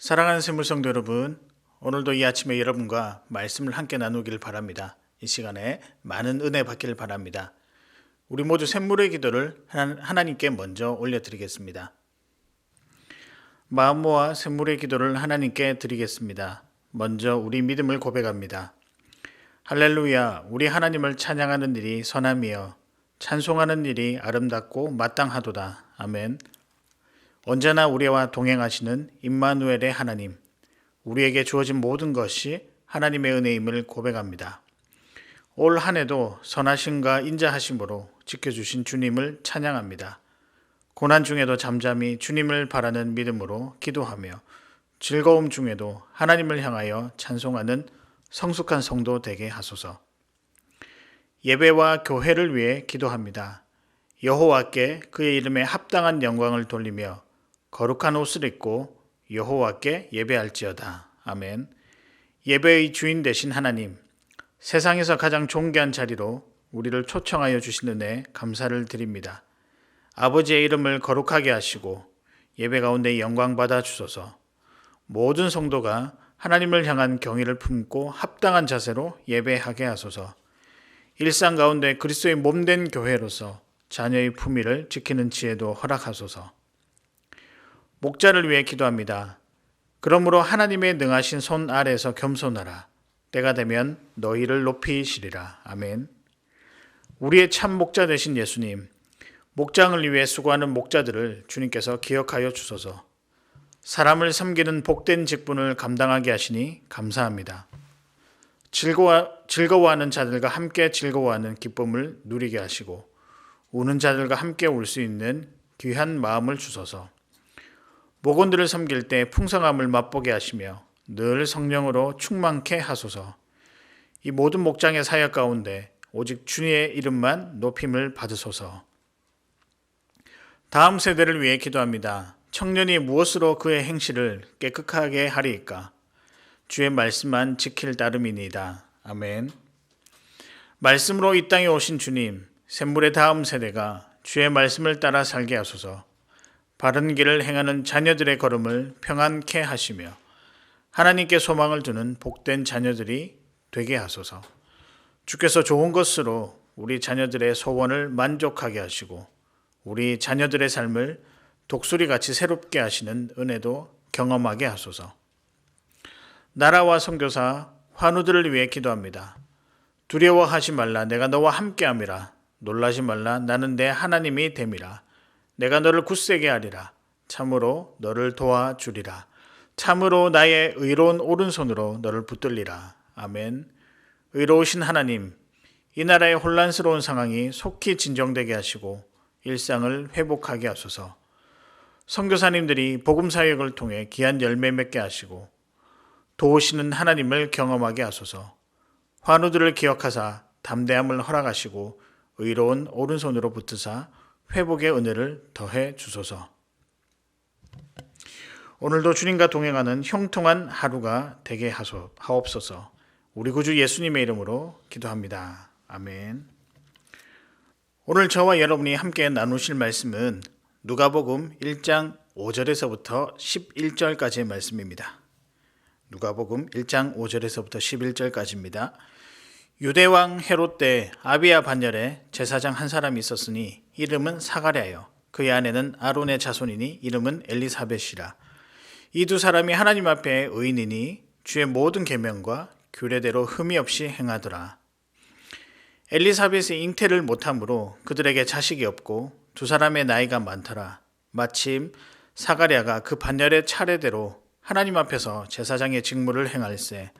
사랑하는 세물성도 여러분, 오늘도 이 아침에 여러분과 말씀을 함께 나누길 바랍니다. 이 시간에 많은 은혜 받기를 바랍니다. 우리 모두 샘물의 기도를 하나님께 먼저 올려드리겠습니다. 마음 모아 샘물의 기도를 하나님께 드리겠습니다. 먼저 우리 믿음을 고백합니다. 할렐루야, 우리 하나님을 찬양하는 일이 선함이여 찬송하는 일이 아름답고 마땅하도다. 아멘. 언제나 우리와 동행하시는 임마누엘의 하나님, 우리에게 주어진 모든 것이 하나님의 은혜임을 고백합니다. 올 한 해도 선하심과 인자하심으로 지켜주신 주님을 찬양합니다. 고난 중에도 잠잠히 주님을 바라는 믿음으로 기도하며 즐거움 중에도 하나님을 향하여 찬송하는 성숙한 성도 되게 하소서. 예배와 교회를 위해 기도합니다. 여호와께 그의 이름에 합당한 영광을 돌리며 거룩한 옷을 입고 여호와께 예배할지어다. 아멘. 예배의 주인 되신 하나님, 세상에서 가장 존귀한 자리로 우리를 초청하여 주신 은혜 감사를 드립니다. 아버지의 이름을 거룩하게 하시고 예배 가운데 영광 받아 주소서. 모든 성도가 하나님을 향한 경의를 품고 합당한 자세로 예배하게 하소서. 일상 가운데 그리스도의 몸된 교회로서 자녀의 품위를 지키는 지혜도 허락하소서. 목자를 위해 기도합니다. 그러므로 하나님의 능하신 손 아래에서 겸손하라. 때가 되면 너희를 높이시리라. 아멘. 우리의 참 목자 되신 예수님, 목장을 위해 수고하는 목자들을 주님께서 기억하여 주소서. 사람을 섬기는 복된 직분을 감당하게 하시니 감사합니다. 즐거워하는 자들과 함께 즐거워하는 기쁨을 누리게 하시고 우는 자들과 함께 울 수 있는 귀한 마음을 주소서. 목원들을 섬길 때 풍성함을 맛보게 하시며 늘 성령으로 충만케 하소서. 이 모든 목장의 사역 가운데 오직 주님의 이름만 높임을 받으소서. 다음 세대를 위해 기도합니다. 청년이 무엇으로 그의 행실을 깨끗하게 하리이까? 주의 말씀만 지킬 따름이니이다. 아멘. 말씀으로 이 땅에 오신 주님, 샘물의 다음 세대가 주의 말씀을 따라 살게 하소서. 바른 길을 행하는 자녀들의 걸음을 평안케 하시며 하나님께 소망을 두는 복된 자녀들이 되게 하소서. 주께서 좋은 것으로 우리 자녀들의 소원을 만족하게 하시고 우리 자녀들의 삶을 독수리같이 새롭게 하시는 은혜도 경험하게 하소서. 나라와 선교사 환우들을 위해 기도합니다. 두려워하지 말라. 내가 너와 함께함이라. 놀라지 말라. 나는 내 하나님이 됨이라. 내가 너를 굳세게 하리라. 참으로 너를 도와주리라. 참으로 나의 의로운 오른손으로 너를 붙들리라. 아멘. 의로우신 하나님, 이 나라의 혼란스러운 상황이 속히 진정되게 하시고 일상을 회복하게 하소서. 선교사님들이 복음 사역을 통해 귀한 열매 맺게 하시고 도우시는 하나님을 경험하게 하소서. 환우들을 기억하사 담대함을 허락하시고 의로운 오른손으로 붙으사 회복의 은혜를 더해 주소서. 오늘도 주님과 동행하는 형통한 하루가 되게 하옵소서. 우리 구주 예수님의 이름으로 기도합니다. 아멘. 오늘 저와 여러분이 함께 나누실 말씀은 누가복음 1장 5절에서부터 11절까지의 말씀입니다. 누가복음 1장 5절에서부터 11절까지입니다. 유대왕 헤롯 때 아비야 반열에 제사장 한 사람이 있었으니 이름은 사가랴요. 그의 아내는 아론의 자손이니 이름은 엘리사벳이라. 이 두 사람이 하나님 앞에 의인이니 주의 모든 계명과 규례대로 흠이 없이 행하더라. 엘리사벳이 잉태를 못함으로 그들에게 자식이 없고 두 사람의 나이가 많더라. 마침 사가랴가 그 반열의 차례대로 하나님 앞에서 제사장의 직무를 행할세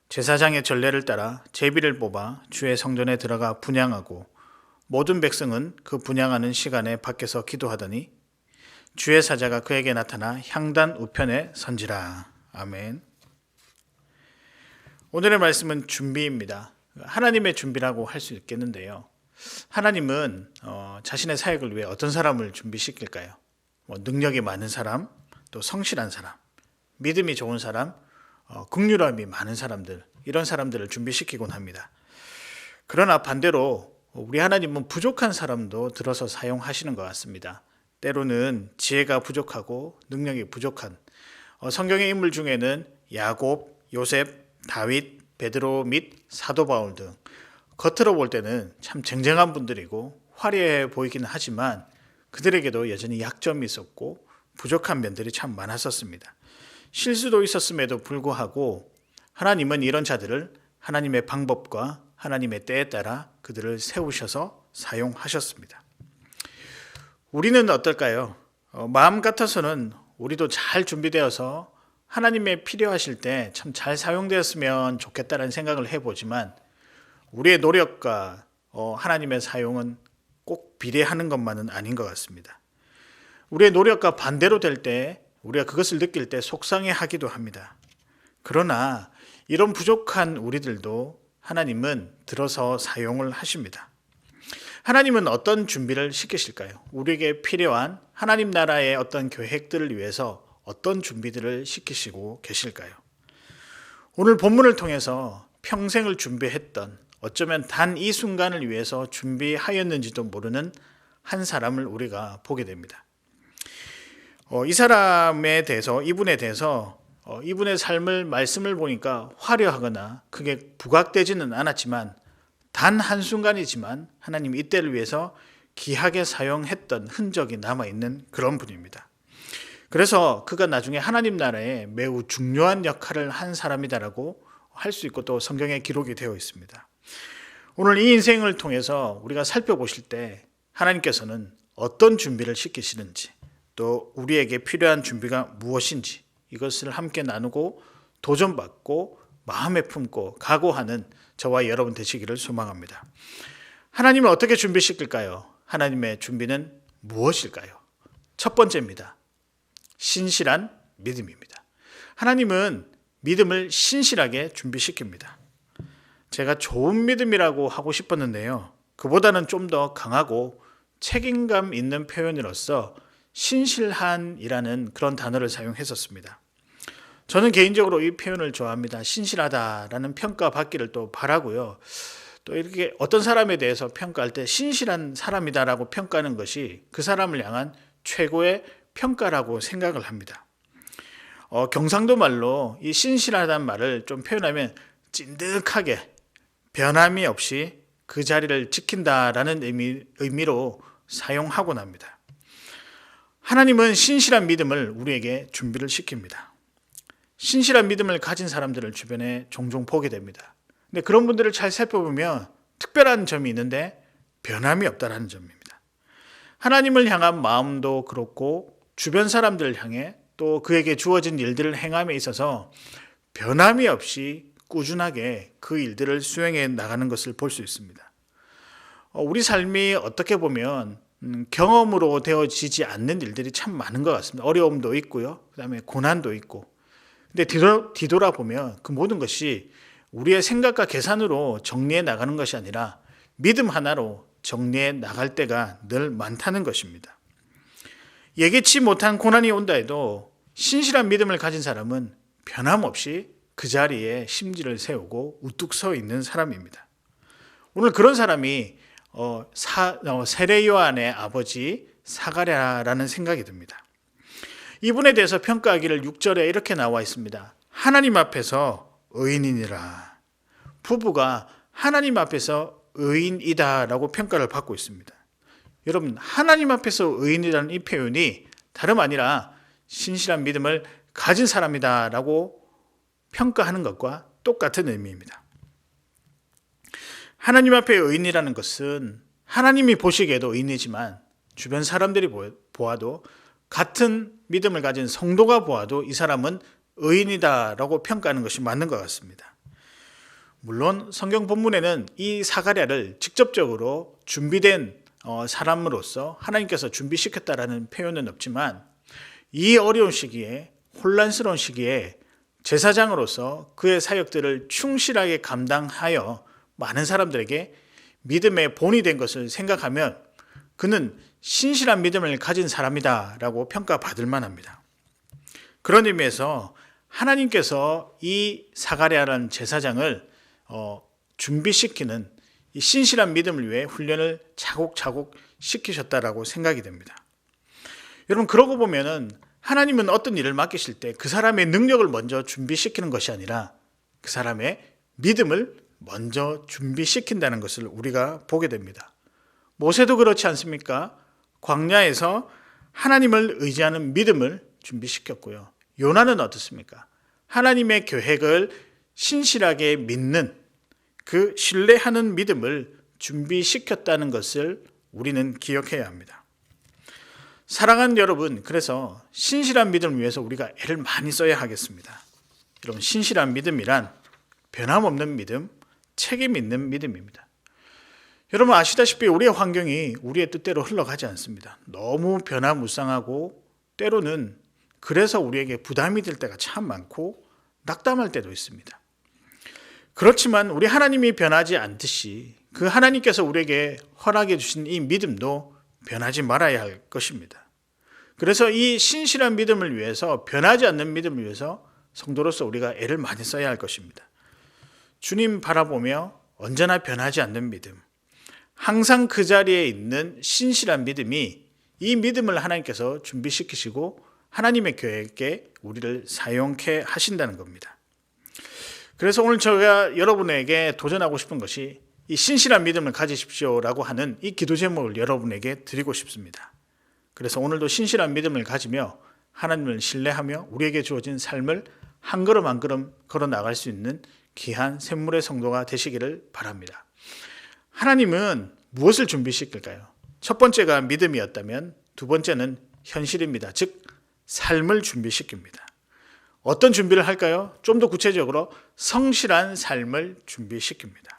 제사장의 전례를 따라 제비를 뽑아 주의 성전에 들어가 분향하고 모든 백성은 그 분향하는 시간에 밖에서 기도하더니 주의 사자가 그에게 나타나 향단 우편에 선지라. 아멘. 오늘의 말씀은 준비입니다. 하나님의 준비라고 할 수 있겠는데요. 하나님은 자신의 사역을 위해 어떤 사람을 준비시킬까요? 능력이 많은 사람, 또 성실한 사람, 믿음이 좋은 사람, 긍휼함이 많은 사람들, 이런 사람들을 준비시키곤 합니다. 그러나 반대로 우리 하나님은 부족한 사람도 들어서 사용하시는 것 같습니다. 때로는 지혜가 부족하고 능력이 부족한 성경의 인물 중에는 야곱, 요셉, 다윗, 베드로 및 사도 바울 등 겉으로 볼 때는 참 쟁쟁한 분들이고 화려해 보이기는 하지만 그들에게도 여전히 약점이 있었고 부족한 면들이 참 많았었습니다. 실수도 있었음에도 불구하고 하나님은 이런 자들을 하나님의 방법과 하나님의 때에 따라 그들을 세우셔서 사용하셨습니다. 우리는 어떨까요? 마음 같아서는 우리도 잘 준비되어서 하나님의 필요하실 때 참 잘 사용되었으면 좋겠다는 생각을 해보지만 우리의 노력과 하나님의 사용은 꼭 비례하는 것만은 아닌 것 같습니다. 우리의 노력과 반대로 될 때 우리가 그것을 느낄 때 속상해하기도 합니다. 그러나 이런 부족한 우리들도 하나님은 들어서 사용을 하십니다. 하나님은 어떤 준비를 시키실까요? 우리에게 필요한 하나님 나라의 어떤 계획들을 위해서 어떤 준비들을 시키시고 계실까요? 오늘 본문을 통해서 평생을 준비했던 어쩌면 단 이 순간을 위해서 준비하였는지도 모르는 한 사람을 우리가 보게 됩니다. 이 사람에 대해서 이분에 대해서 이분의 삶을 말씀을 보니까 화려하거나 크게 부각되지는 않았지만 단 한순간이지만 하나님 이때를 위해서 귀하게 사용했던 흔적이 남아있는 그런 분입니다. 그래서 그가 나중에 하나님 나라에 매우 중요한 역할을 한 사람이다라고 할 수 있고 또 성경에 기록이 되어 있습니다. 오늘 이 인생을 통해서 우리가 살펴보실 때 하나님께서는 어떤 준비를 시키시는지 또 우리에게 필요한 준비가 무엇인지 이것을 함께 나누고 도전받고 마음에 품고 각오하는 저와 여러분 되시기를 소망합니다. 하나님은 어떻게 준비시킬까요? 하나님의 준비는 무엇일까요? 첫 번째입니다. 신실한 믿음입니다. 하나님은 믿음을 신실하게 준비시킵니다. 제가 좋은 믿음이라고 하고 싶었는데요. 그보다는 좀 더 강하고 책임감 있는 표현으로서 신실한이라는 그런 단어를 사용했었습니다. 저는 개인적으로 이 표현을 좋아합니다. 신실하다라는 평가 받기를 또 바라고요. 또 이렇게 어떤 사람에 대해서 평가할 때 신실한 사람이다라고 평가하는 것이 그 사람을 향한 최고의 평가라고 생각을 합니다. 경상도 말로 이 신실하다는 말을 좀 표현하면 찐득하게 변함이 없이 그 자리를 지킨다라는 의미로 사용하곤 합니다. 하나님은 신실한 믿음을 우리에게 준비를 시킵니다. 신실한 믿음을 가진 사람들을 주변에 종종 보게 됩니다. 근데 그런 분들을 잘 살펴보면 특별한 점이 있는데 변함이 없다는 점입니다. 하나님을 향한 마음도 그렇고 주변 사람들을 향해 또 그에게 주어진 일들을 행함에 있어서 변함이 없이 꾸준하게 그 일들을 수행해 나가는 것을 볼 수 있습니다. 우리 삶이 어떻게 보면 경험으로 되어지지 않는 일들이 참 많은 것 같습니다. 어려움도 있고요. 그다음에 고난도 있고. 근데 뒤돌아보면 그 모든 것이 우리의 생각과 계산으로 정리해 나가는 것이 아니라 믿음 하나로 정리해 나갈 때가 늘 많다는 것입니다. 예기치 못한 고난이 온다 해도 신실한 믿음을 가진 사람은 변함없이 그 자리에 심지를 세우고 우뚝 서 있는 사람입니다. 오늘 그런 사람이 세례 요한의 아버지 사가랴라는 생각이 듭니다. 이분에 대해서 평가하기를 6절에 이렇게 나와 있습니다. 하나님 앞에서 의인이니라. 부부가 하나님 앞에서 의인이다라고 평가를 받고 있습니다. 여러분, 하나님 앞에서 의인이라는 이 표현이 다름 아니라 신실한 믿음을 가진 사람이다라고 평가하는 것과 똑같은 의미입니다. 하나님 앞에 의인이라는 것은 하나님이 보시기에도 의인이지만 주변 사람들이 보아도 같은 믿음을 가진 성도가 보아도 이 사람은 의인이다라고 평가하는 것이 맞는 것 같습니다. 물론 성경 본문에는 이 사가랴를 직접적으로 준비된 사람으로서 하나님께서 준비시켰다라는 표현은 없지만 이 어려운 시기에 혼란스러운 시기에 제사장으로서 그의 사역들을 충실하게 감당하여 많은 사람들에게 믿음의 본이 된 것을 생각하면 그는 신실한 믿음을 가진 사람이다라고 평가받을 만합니다. 그런 의미에서 하나님께서 이 사가랴라는 제사장을 준비시키는 이 신실한 믿음을 위해 훈련을 차곡차곡 시키셨다라고 생각이 됩니다. 여러분, 그러고 보면은 하나님은 어떤 일을 맡기실 때 그 사람의 능력을 먼저 준비시키는 것이 아니라 그 사람의 믿음을 먼저 준비시킨다는 것을 우리가 보게 됩니다. 모세도 그렇지 않습니까? 광야에서 하나님을 의지하는 믿음을 준비시켰고요. 요나는 어떻습니까? 하나님의 계획을 신실하게 믿는 그 신뢰하는 믿음을 준비시켰다는 것을 우리는 기억해야 합니다. 사랑하는 여러분, 그래서 신실한 믿음을 위해서 우리가 애를 많이 써야 하겠습니다. 여러분, 신실한 믿음이란 변함없는 믿음, 책임 있는 믿음입니다. 여러분 아시다시피 우리의 환경이 우리의 뜻대로 흘러가지 않습니다. 너무 변화무쌍하고 때로는 그래서 우리에게 부담이 될 때가 참 많고 낙담할 때도 있습니다. 그렇지만 우리 하나님이 변하지 않듯이 그 하나님께서 우리에게 허락해 주신 이 믿음도 변하지 말아야 할 것입니다. 그래서 이 신실한 믿음을 위해서, 변하지 않는 믿음을 위해서 성도로서 우리가 애를 많이 써야 할 것입니다. 주님 바라보며 언제나 변하지 않는 믿음, 항상 그 자리에 있는 신실한 믿음이, 이 믿음을 하나님께서 준비시키시고 하나님의 계획에 우리를 사용케 하신다는 겁니다. 그래서 오늘 제가 여러분에게 도전하고 싶은 것이 이 신실한 믿음을 가지십시오라고 하는 이 기도 제목을 여러분에게 드리고 싶습니다. 그래서 오늘도 신실한 믿음을 가지며 하나님을 신뢰하며 우리에게 주어진 삶을 한 걸음 한 걸음 걸어 나갈 수 있는 귀한 샘물의 성도가 되시기를 바랍니다. 하나님은 무엇을 준비시킬까요? 첫 번째가 믿음이었다면 두 번째는 현실입니다. 즉 삶을 준비시킵니다. 어떤 준비를 할까요? 좀 더 구체적으로 성실한 삶을 준비시킵니다.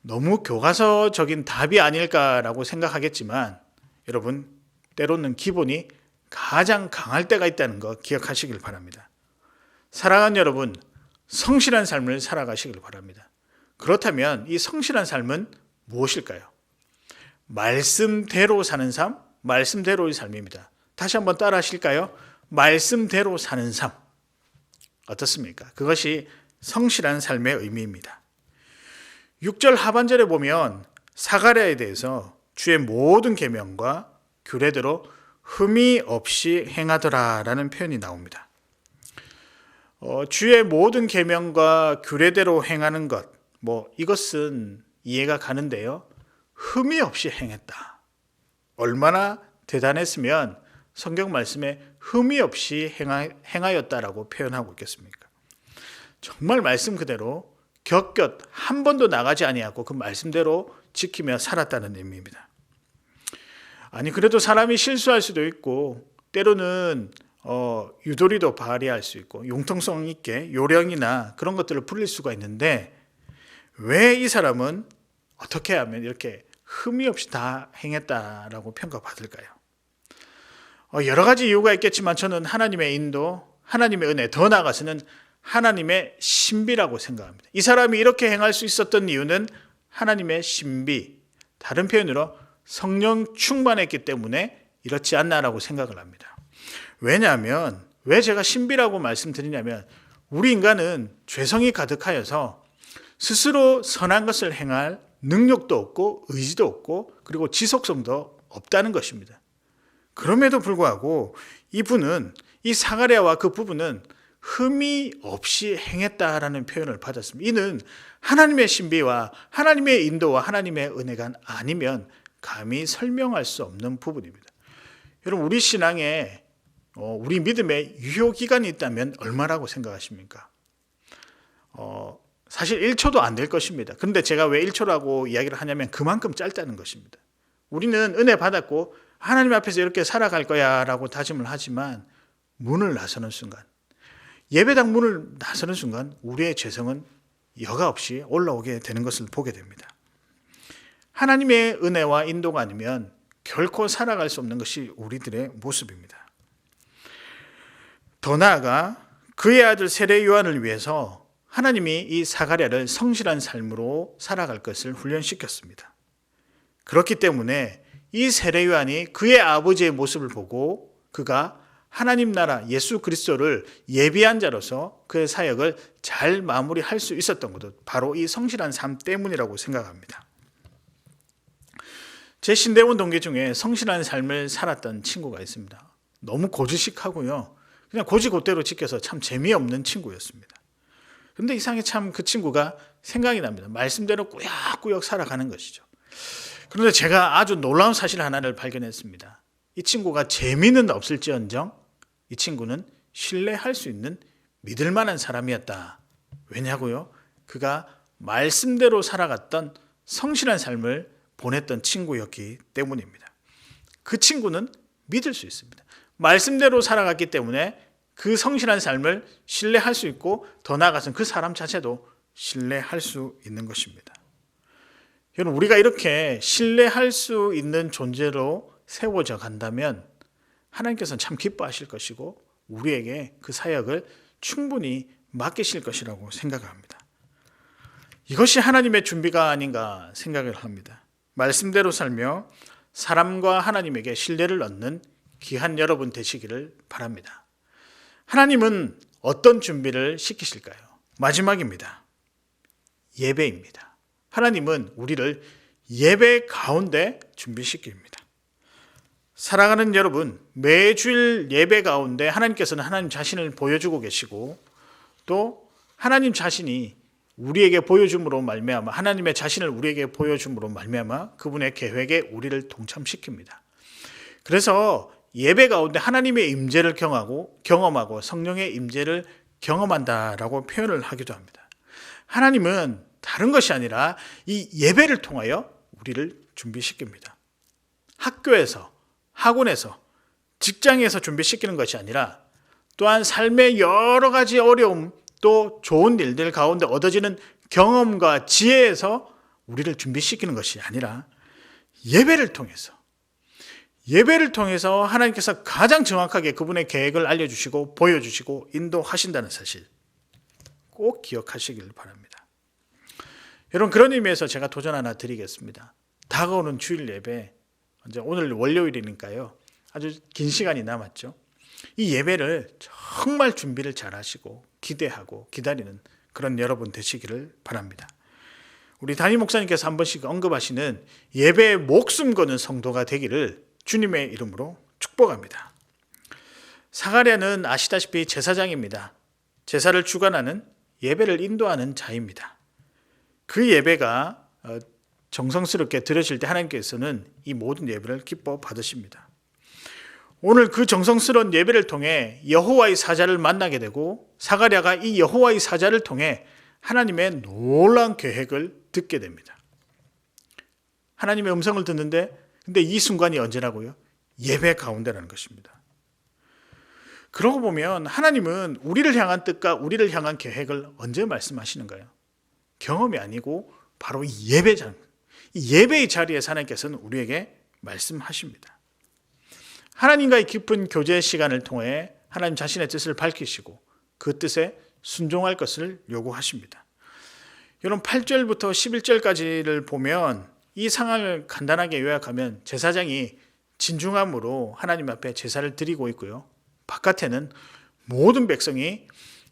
너무 교과서적인 답이 아닐까라고 생각하겠지만 여러분, 때로는 기본이 가장 강할 때가 있다는 거 기억하시길 바랍니다. 사랑하는 여러분, 성실한 삶을 살아가시길 바랍니다. 그렇다면 이 성실한 삶은 무엇일까요? 말씀대로 사는 삶, 말씀대로의 삶입니다. 다시 한번 따라 하실까요? 말씀대로 사는 삶. 어떻습니까? 그것이 성실한 삶의 의미입니다. 6절 하반절에 보면 사가랴에 대해서 주의 모든 계명과 규례대로 흠이 없이 행하더라라는 표현이 나옵니다. 주의 모든 계명과 규례대로 행하는 것, 이것은 이해가 가는데요. 흠이 없이 행했다. 얼마나 대단했으면 성경 말씀에 흠이 없이 행하였다라고 표현하고 있겠습니까? 정말 말씀 그대로 곁곁 한 번도 나가지 아니하고 그 말씀대로 지키며 살았다는 의미입니다. 아니 그래도 사람이 실수할 수도 있고 때로는 유도리도 발휘할 수 있고 융통성 있게 요령이나 그런 것들을 부릴 수가 있는데 왜 이 사람은 어떻게 하면 이렇게 흠이 없이 다 행했다라고 평가받을까요? 여러 가지 이유가 있겠지만 저는 하나님의 인도, 하나님의 은혜, 더 나아가서는 하나님의 신비라고 생각합니다. 이 사람이 이렇게 행할 수 있었던 이유는 하나님의 신비, 다른 표현으로 성령 충만했기 때문에 이렇지 않나라고 생각을 합니다. 왜냐하면 왜 제가 신비라고 말씀드리냐면 우리 인간은 죄성이 가득하여서 스스로 선한 것을 행할 능력도 없고 의지도 없고 그리고 지속성도 없다는 것입니다. 그럼에도 불구하고 이분은, 이 사가랴와 그 부부는 흠이 없이 행했다라는 표현을 받았습니다. 이는 하나님의 신비와 하나님의 인도와 하나님의 은혜가 아니면 감히 설명할 수 없는 부분입니다. 여러분, 우리 신앙에 우리 믿음에 유효기간이 있다면 얼마라고 생각하십니까? 사실 1초도 안 될 것입니다. 그런데 제가 왜 1초라고 이야기를 하냐면 그만큼 짧다는 것입니다. 우리는 은혜 받았고 하나님 앞에서 이렇게 살아갈 거야 라고 다짐을 하지만 문을 나서는 순간, 예배당 문을 나서는 순간 우리의 죄성은 여과 없이 올라오게 되는 것을 보게 됩니다. 하나님의 은혜와 인도가 아니면 결코 살아갈 수 없는 것이 우리들의 모습입니다. 더 나아가 그의 아들 세례 요한을 위해서 하나님이 이 사가랴를 성실한 삶으로 살아갈 것을 훈련시켰습니다. 그렇기 때문에 이 세례 요한이 그의 아버지의 모습을 보고 그가 하나님 나라 예수 그리스도를 예비한 자로서 그의 사역을 잘 마무리할 수 있었던 것도 바로 이 성실한 삶 때문이라고 생각합니다. 제 신대원 동기 중에 성실한 삶을 살았던 친구가 있습니다. 너무 고지식하고요. 그냥 고지고대로 지켜서 참 재미없는 친구였습니다. 그런데 이상하게 참 그 친구가 생각이 납니다. 말씀대로 꾸역꾸역 살아가는 것이죠. 그런데 제가 아주 놀라운 사실 하나를 발견했습니다. 이 친구가 재미는 없을지언정 이 친구는 신뢰할 수 있는 믿을 만한 사람이었다. 왜냐고요? 그가 말씀대로 살아갔던 성실한 삶을 보냈던 친구였기 때문입니다. 그 친구는 믿을 수 있습니다. 말씀대로 살아갔기 때문에 그 성실한 삶을 신뢰할 수 있고 더 나아가서는 그 사람 자체도 신뢰할 수 있는 것입니다. 여러분, 우리가 이렇게 신뢰할 수 있는 존재로 세워져 간다면 하나님께서는 참 기뻐하실 것이고 우리에게 그 사역을 충분히 맡기실 것이라고 생각합니다. 이것이 하나님의 준비가 아닌가 생각을 합니다. 말씀대로 살며 사람과 하나님에게 신뢰를 얻는 귀한 여러분 되시기를 바랍니다. 하나님은 어떤 준비를 시키실까요? 마지막입니다. 예배입니다. 하나님은 우리를 예배 가운데 준비시킵니다. 사랑하는 여러분, 매주일 예배 가운데 하나님께서는 하나님 자신을 보여주고 계시고 또 하나님 자신이 우리에게 보여줌으로 말미암아 하나님의 자신을 우리에게 보여줌으로 말미암아 그분의 계획에 우리를 동참시킵니다. 그래서 예배 가운데 하나님의 임재를 경험하고 성령의 임재를 경험한다라고 표현을 하기도 합니다. 하나님은 다른 것이 아니라 이 예배를 통하여 우리를 준비시킵니다. 학교에서, 학원에서, 직장에서 준비시키는 것이 아니라 또한 삶의 여러 가지 어려움 또 좋은 일들 가운데 얻어지는 경험과 지혜에서 우리를 준비시키는 것이 아니라 예배를 통해서 하나님께서 가장 정확하게 그분의 계획을 알려주시고 보여주시고 인도하신다는 사실 꼭 기억하시길 바랍니다. 여러분, 그런 의미에서 제가 도전 하나 드리겠습니다. 다가오는 주일 예배, 오늘 월요일이니까요. 아주 긴 시간이 남았죠. 이 예배를 정말 준비를 잘 하시고 기대하고 기다리는 그런 여러분 되시기를 바랍니다. 우리 담임 목사님께서 한 번씩 언급하시는 예배에 목숨 거는 성도가 되기를 주님의 이름으로 축복합니다. 사가랴는 아시다시피 제사장입니다. 제사를 주관하는 예배를 인도하는 자입니다. 그 예배가 정성스럽게 드려질 때 하나님께서는 이 모든 예배를 기뻐 받으십니다. 오늘 그 정성스러운 예배를 통해 여호와의 사자를 만나게 되고 사가랴가 이 여호와의 사자를 통해 하나님의 놀라운 계획을 듣게 됩니다. 하나님의 음성을 듣는데 근데 이 순간이 언제라고요? 예배 가운데라는 것입니다. 그러고 보면 하나님은 우리를 향한 뜻과 우리를 향한 계획을 언제 말씀하시는가요? 경험이 아니고 바로 이 예배장, 이 예배의 자리에서 하나님께서는 우리에게 말씀하십니다. 하나님과의 깊은 교제 시간을 통해 하나님 자신의 뜻을 밝히시고 그 뜻에 순종할 것을 요구하십니다. 여러분 8절부터 11절까지를 보면 이 상황을 간단하게 요약하면 제사장이 진중함으로 하나님 앞에 제사를 드리고 있고요. 바깥에는 모든 백성이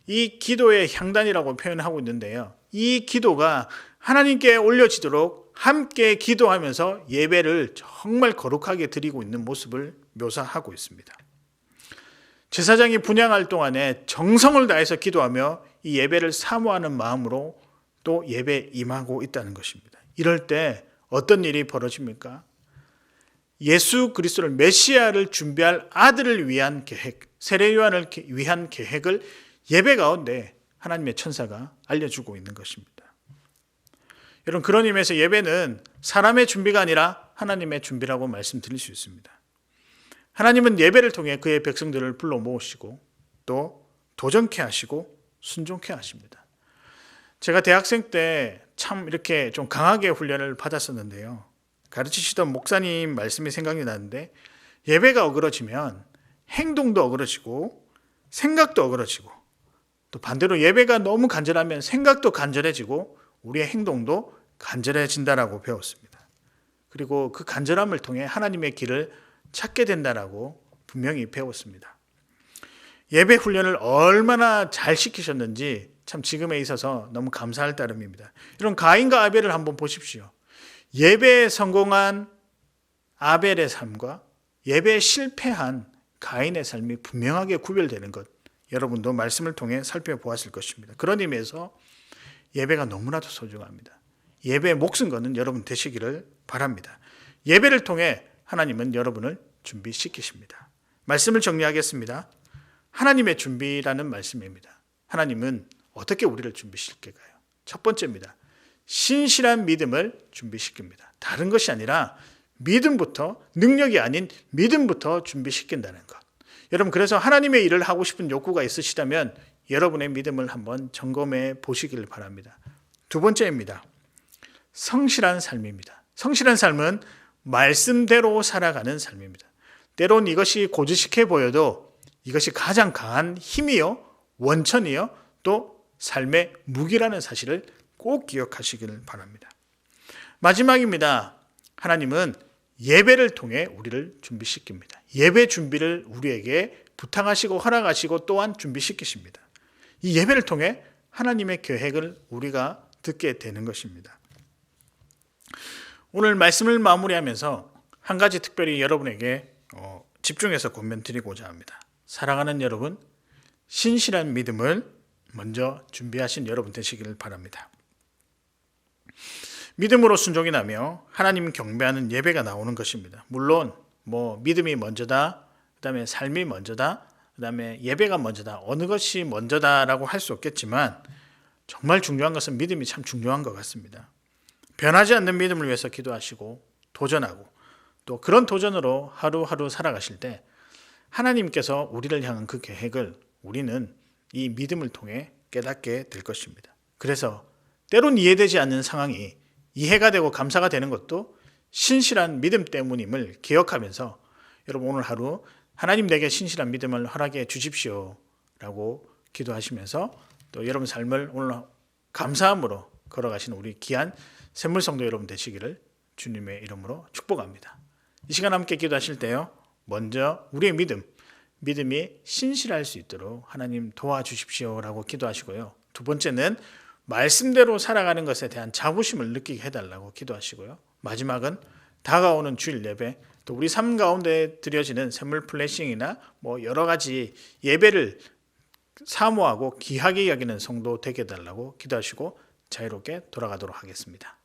이 기도의 향단이라고 표현하고 있는데요. 이 기도가 하나님께 올려지도록 함께 기도하면서 예배를 정말 거룩하게 드리고 있는 모습을 묘사하고 있습니다. 제사장이 분향할 동안에 정성을 다해서 기도하며 이 예배를 사모하는 마음으로 또 예배에 임하고 있다는 것입니다. 이럴 때 어떤 일이 벌어집니까? 예수 그리스도를 메시아를 준비할 아들을 위한 계획, 세례 요한을 위한 계획을 예배 가운데 하나님의 천사가 알려주고 있는 것입니다. 여러분 그런 의미에서 예배는 사람의 준비가 아니라 하나님의 준비라고 말씀드릴 수 있습니다. 하나님은 예배를 통해 그의 백성들을 불러 모으시고 또 도전케 하시고 순종케 하십니다. 제가 대학생 때 참 이렇게 좀 강하게 훈련을 받았었는데요. 가르치시던 목사님 말씀이 생각이 나는데 예배가 어그러지면 행동도 어그러지고 생각도 어그러지고 또 반대로 예배가 너무 간절하면 생각도 간절해지고 우리의 행동도 간절해진다라고 배웠습니다. 그리고 그 간절함을 통해 하나님의 길을 찾게 된다라고 분명히 배웠습니다. 예배 훈련을 얼마나 잘 시키셨는지 참 지금에 있어서 너무 감사할 따름입니다. 이런 가인과 아벨을 한번 보십시오. 예배에 성공한 아벨의 삶과 예배에 실패한 가인의 삶이 분명하게 구별되는 것, 여러분도 말씀을 통해 살펴보았을 것입니다. 그런 의미에서 예배가 너무나도 소중합니다. 예배의 몫은 거는 여러분 되시기를 바랍니다. 예배를 통해 하나님은 여러분을 준비시키십니다. 말씀을 정리하겠습니다. 하나님의 준비라는 말씀입니다. 하나님은 어떻게 우리를 준비시킬까요? 첫 번째입니다. 신실한 믿음을 준비시킵니다. 다른 것이 아니라 믿음부터, 능력이 아닌 믿음부터 준비시킨다는 것. 여러분, 그래서 하나님의 일을 하고 싶은 욕구가 있으시다면 여러분의 믿음을 한번 점검해 보시길 바랍니다. 두 번째입니다. 성실한 삶입니다. 성실한 삶은 말씀대로 살아가는 삶입니다. 때론 이것이 고지식해 보여도 이것이 가장 강한 힘이요, 원천이요, 또 삶의 무기라는 사실을 꼭 기억하시길 바랍니다. 마지막입니다. 하나님은 예배를 통해 우리를 준비시킵니다. 예배 준비를 우리에게 부탁하시고 허락하시고 또한 준비시키십니다. 이 예배를 통해 하나님의 계획을 우리가 듣게 되는 것입니다. 오늘 말씀을 마무리하면서 한 가지 특별히 여러분에게 집중해서 권면드리고자 합니다. 사랑하는 여러분, 신실한 믿음을 먼저 준비하신 여러분 되시기를 바랍니다. 믿음으로 순종이 나며 하나님 경배하는 예배가 나오는 것입니다. 물론 믿음이 먼저다, 그다음에 삶이 먼저다, 그다음에 예배가 먼저다, 어느 것이 먼저다라고 할 수 없겠지만 정말 중요한 것은 믿음이 참 중요한 것 같습니다. 변하지 않는 믿음을 위해서 기도하시고 도전하고 또 그런 도전으로 하루하루 살아가실 때 하나님께서 우리를 향한 그 계획을 우리는 이 믿음을 통해 깨닫게 될 것입니다. 그래서 때론 이해되지 않는 상황이 이해가 되고 감사가 되는 것도 신실한 믿음 때문임을 기억하면서 여러분 오늘 하루 하나님 내게 신실한 믿음을 허락해 주십시오 라고 기도하시면서 또 여러분 삶을 오늘 감사함으로 걸어가시는 우리 귀한 샘물성도 여러분 되시기를 주님의 이름으로 축복합니다. 이 시간 함께 기도하실 때요, 먼저 우리의 믿음이 신실할 수 있도록 하나님 도와주십시오 라고 기도하시고요. 두 번째는 말씀대로 살아가는 것에 대한 자부심을 느끼게 해달라고 기도하시고요. 마지막은 다가오는 주일 예배, 또 우리 삶 가운데 드려지는 샘물 플래싱이나 여러 가지 예배를 사모하고 귀하게 여기는 성도 되게 해달라고 기도하시고 자유롭게 돌아가도록 하겠습니다.